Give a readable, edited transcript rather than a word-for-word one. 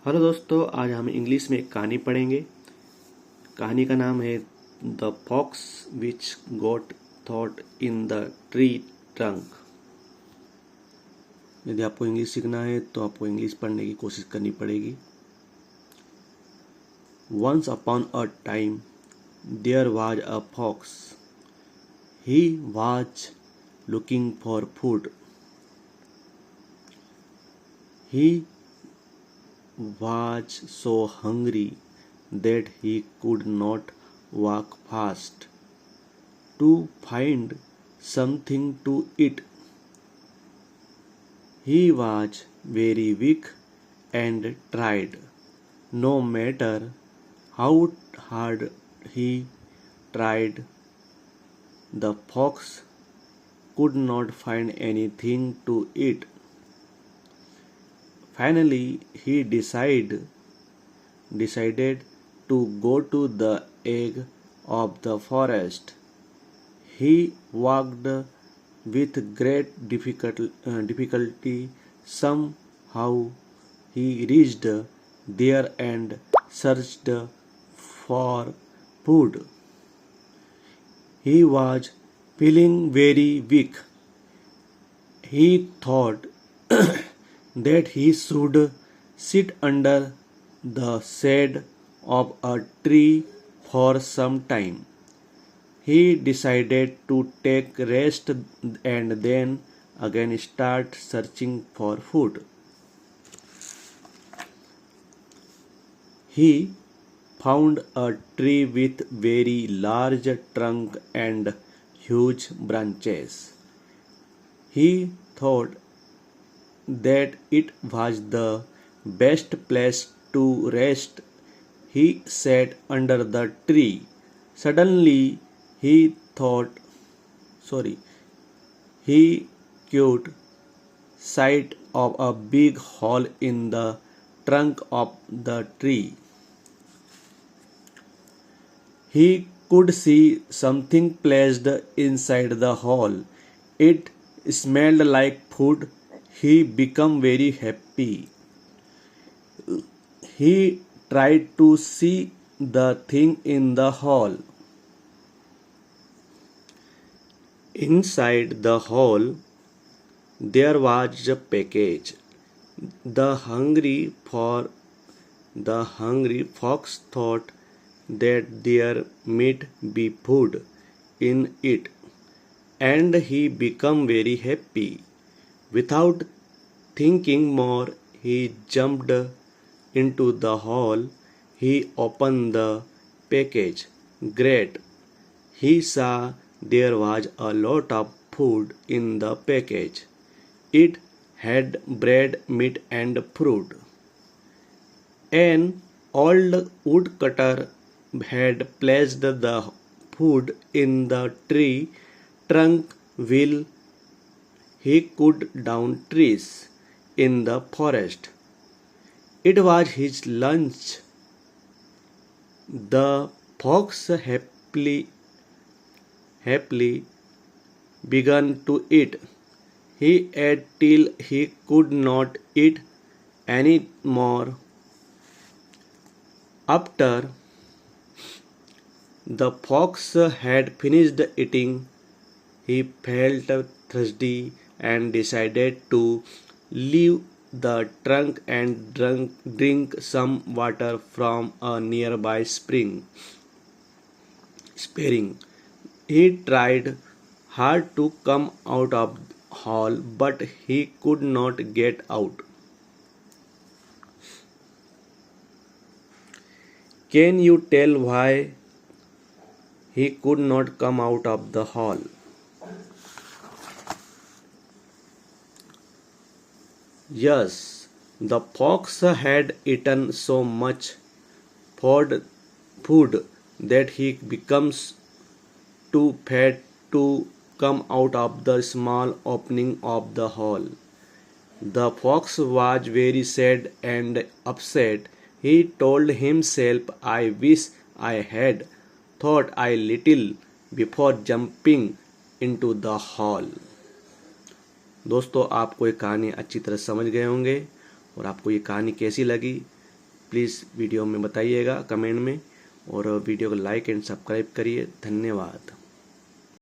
Hello दोस्तों, आज हम इंग्लिश में एक कहानी पढ़ेंगे। कहानी का नाम है the fox which got thought in the tree trunk. यदि आपको इंग्लिश सीखना है तो आपको इंग्लिश पढ़ने की कोशिश करनी पड़ेगी। Once upon a time there was a fox. He was looking for food. He was so hungry that he could not walk fast to find something to eat. He was very weak and tried. No matter how hard he tried, the fox could not find anything to eat. Finally, he decided to go to the edge of the forest. He walked with great difficulty. Somehow he reached there and searched for food. He was feeling very weak. He thought that he should sit under the shade of a tree for some time. He decided to take rest and then again start searching for food. He found a tree with very large trunk and huge branches. He thought that it was the best place to rest. He sat under the tree. Suddenly he caught sight of a big hole in the trunk of the tree. He could see something placed inside the hole. It smelled like food. He became very happy. He tried to see the thing in the hole. Inside the hole, there was a package. The hungry fox thought that there might be food in it, and he became very happy. Without thinking more, he jumped into the hole. He opened the package. Great! He saw there was a lot of food in the package. It had bread, meat, and fruit. An old woodcutter had placed the food in the tree trunk while he cut down trees in the forest. It was his lunch. The fox happily began to eat. He ate till he could not eat any more. After the fox had finished eating, he felt thirsty and decided to leave the trunk and drink some water from a nearby spring. He tried hard to come out of the hole, but he could not get out. Can you tell why he could not come out of the hole? Yes, the fox had eaten so much food that he becomes too fat to come out of the small opening of the hole. The fox was very sad and upset. He told himself, I wish I had thought a little before jumping into the hole. दोस्तों, आपको ये कहानी अच्छी तरह समझ गए होंगे और आपको ये कहानी कैसी लगी प्लीज़ वीडियो में बताइएगा कमेंट में, और वीडियो को लाइक एंड सब्सक्राइब करिए। धन्यवाद।